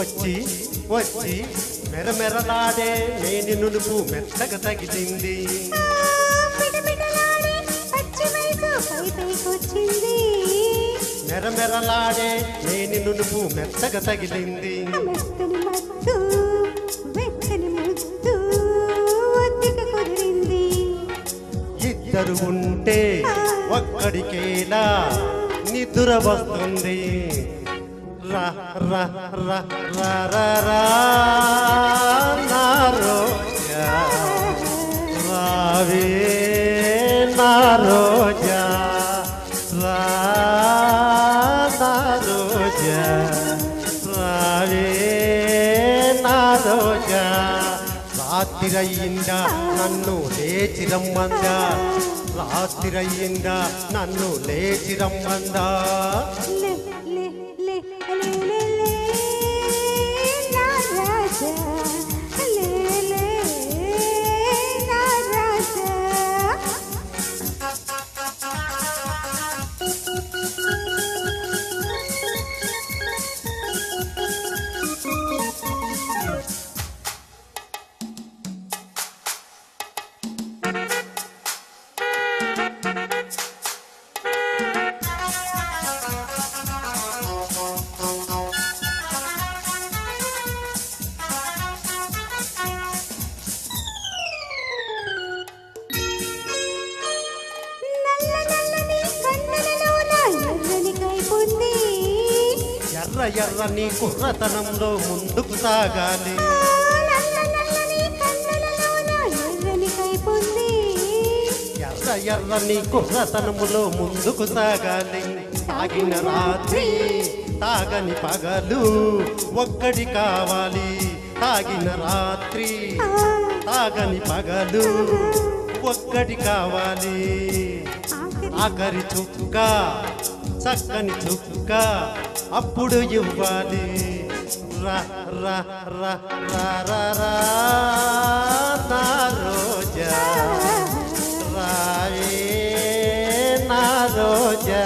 వచ్చి వచ్చి మెరమెరలాడే మేని నునుపు మెత్తగా తగిలింది. మెరమెరలాడే మేని నునుపు మెత్తగా తగిలింది. ఇద్దరు ఉంటే ఒక్కడికేలా నిద్ర వస్తుంది. రా రా రా రా రా రా నా రోజా రావే నా రోజా రా నా రోజా రావే నా రోజా. రాత్రిరయ్యిందా నన్ను లేచి రమ్మందా, రాత్రిరయ్యిందా నన్ను లేచి రమ్మందా. ఎర్ర ఎర్రని కుర్రతనంలో ముందుకు సాగాలి. ఎర్ర ఎర్రని కుర్రతనములో ముందుకు సాగాలి. తాగిన రాత్రి తాగని పగలు ఒక్కడి కావాలి. తాగిన రాత్రి తాగని పగలు ఒక్కడి కావాలి. ఆఖరి చుక్క చక్కని చుక్క అప్పుడు ఇవ్వాలి. రా రా రా రా రా రా నా రోజా రావే నా రోజా.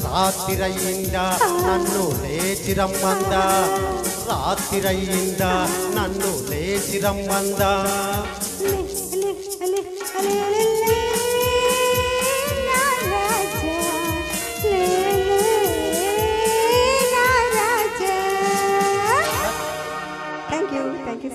రాత్రిరయ్యిందా నన్ను లేచి రమ్మందా, రాత్రిరయ్యిందా నన్ను లేచి రమ్మందా.